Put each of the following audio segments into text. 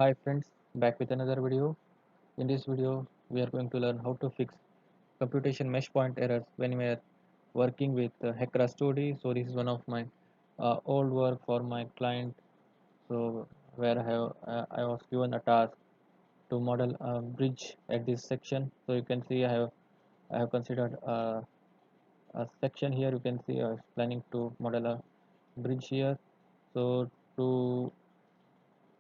Hi friends, back with another video. In this video, we are going to learn how to fix computation mesh point errors when we are working with HECRA Studio. So this is one of my old work for my client. So where I was given a task to model a bridge at this section. So you can see I have considered a section here. You can see I was planning to model a bridge here. So to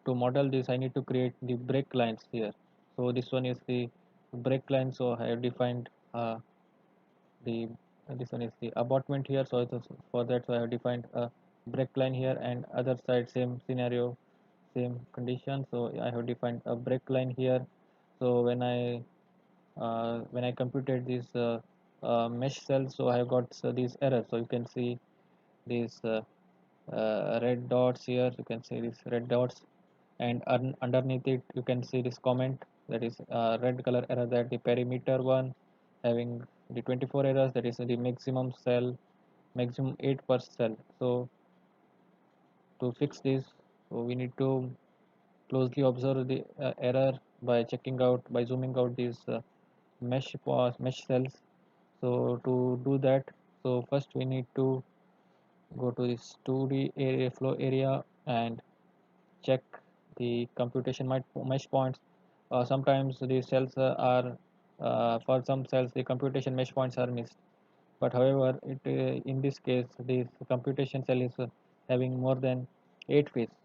to model this I need to create the break lines here. So this one is the break line, so I have defined the this one is the abutment here, so for that, so I have defined a break line here, and other side same scenario, same condition, so I have defined a break line here. So when I computed this mesh cell, so I have got these errors. So you can see these red dots here, you can see these red dots, and underneath it you can see this comment, that is red color error, that the perimeter one having the 24 errors, that is the maximum cell, maximum 8 per cell. So to fix this, so we need to closely observe the error by checking out, by zooming out these mesh cells. So to do that, so first we need to go to this 2D area flow area and check the computation mesh points. Sometimes the cells are for some cells the computation mesh points are missed. But however, in this case, this computation cell is having more than 8 faces.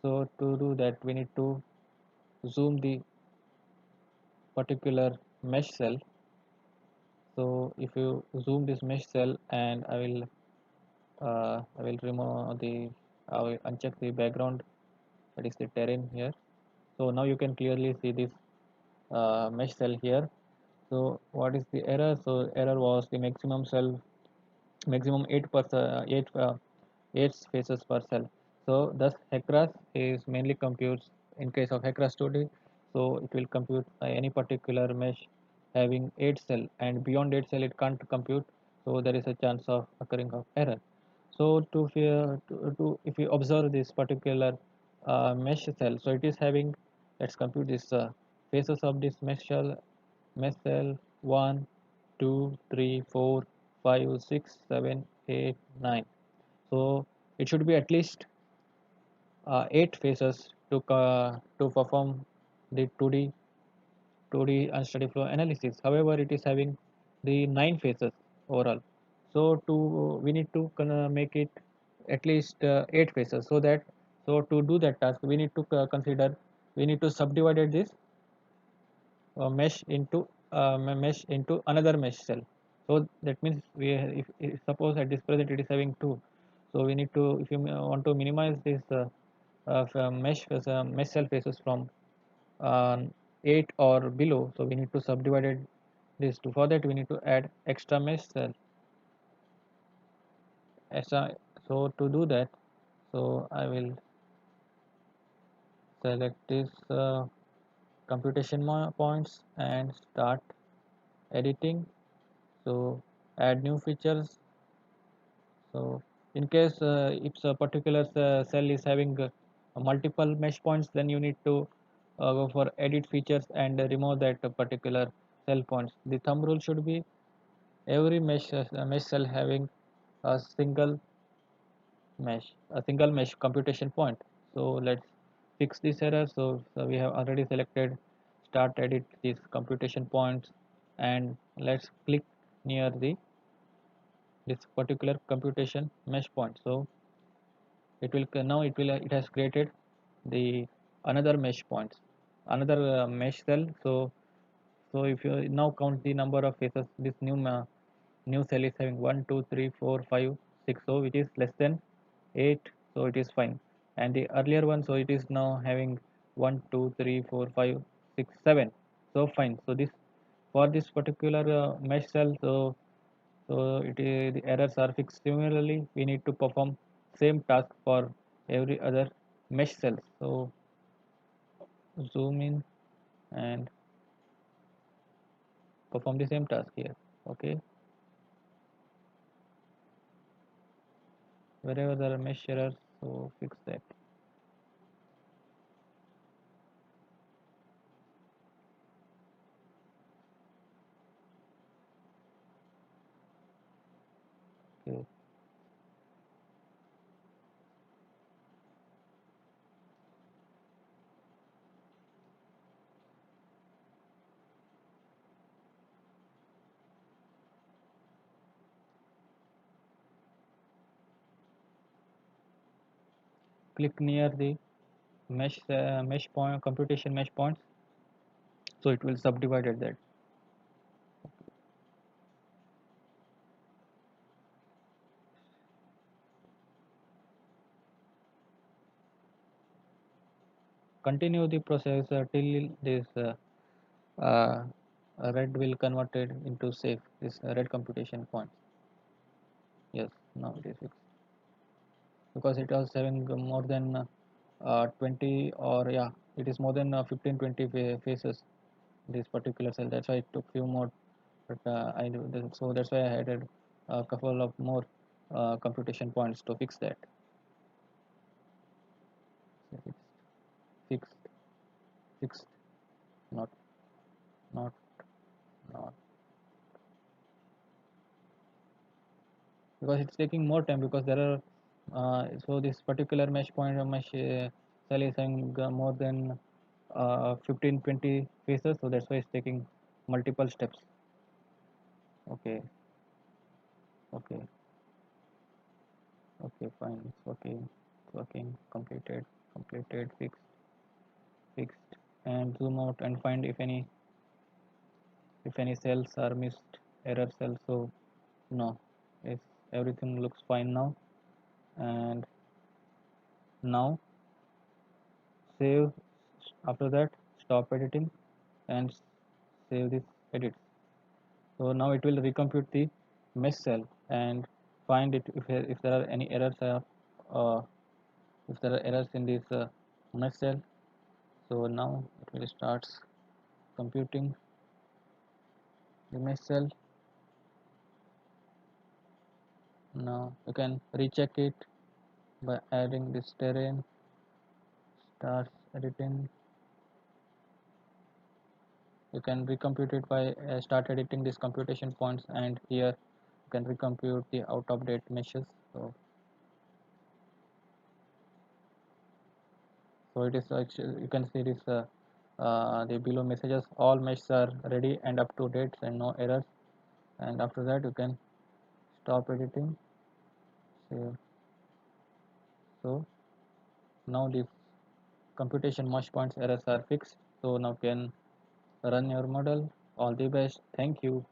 So to do that, we need to zoom the particular mesh cell. So if you zoom this mesh cell, and I will remove the I will uncheck the background, that is the terrain here. So now you can clearly see this mesh cell here. So what is the error? So error was the maximum cell, maximum 8 spaces per cell. So thus HECRAS is mainly computes in case of HECRA study. So it will compute any particular mesh having 8 cell, and beyond 8 cell it can't compute. So there is a chance of occurring of error. So if you observe this particular mesh cell, so it is having, let's compute this faces of this mesh cell 1, 2, 3, 4, 5, 6, 7, 8, 9. So it should be at least 8 phases to perform the 2D unsteady flow analysis. However, it is having the 9 phases overall. So we need to make it at least 8 phases, so that, so to do that task we need to consider, we need to subdivide this mesh into another mesh cell. So that means if suppose at this present it is having 2, so we need to, if you want to minimize this mesh cell faces from uh, 8 or below, so we need to subdivide this to, for that we need to add extra mesh cell extra. So to do that, so I will select this computation points and start editing. So add new features. So in case if a particular cell is having multiple mesh points, then you need to go for edit features and remove that particular cell points. The thumb rule should be every mesh cell having a single mesh computation point. So let's fix this error. So we have already selected start edit these computation points, and let's click near the this particular computation mesh point. So it will now it has created the another mesh points, another mesh cell. So if you now count the number of faces, this new cell is having 1 2 3 4 5 6, so which is less than 8, so it is fine. And the earlier one, so it is now having 1 2 3 4 5 6 7, so fine. So this, for this particular mesh cell, so the errors are fixed. Similarly, we need to perform same task for every other mesh cells. So zoom in and perform the same task here. Okay, wherever there are mesh errors, so fix that. Okay, click near the mesh point computation mesh points, so it will subdivided that. Continue the process till this uh, red will converted into safe, this red computation point. Yes, now it is fixed because it was having more than 20, or yeah, it is more than 15 20 faces, this particular cell. That's why it took few more, but so that's why I added a couple of more computation points to fix that. Fixed, fixed, fixed, not, not, not, because it's taking more time, because there are so this particular mesh point mesh cell is having more than 15 20 faces, so that's why it's taking multiple steps. Okay, okay, okay, fine, it's working, it's working, completed, completed, fixed, fixed, and zoom out and find if any cells are missed, error cells. So no, it's everything looks fine now. And now save. After that, stop editing and save this edit. So now it will recompute the mesh cell and find it if there are any errors, uh, if there are errors in this mesh cell. So now it will start computing the mesh cell. Now you can recheck it by adding this terrain, starts editing. You can recompute it by start editing these computation points, and here you can recompute the out of date meshes. So it is actually, you can see this the below messages, all meshes are ready and up to date and no errors. And after that you can stop editing, save. So now the computation mesh points errors are fixed, so now can run your model. All the best, thank you.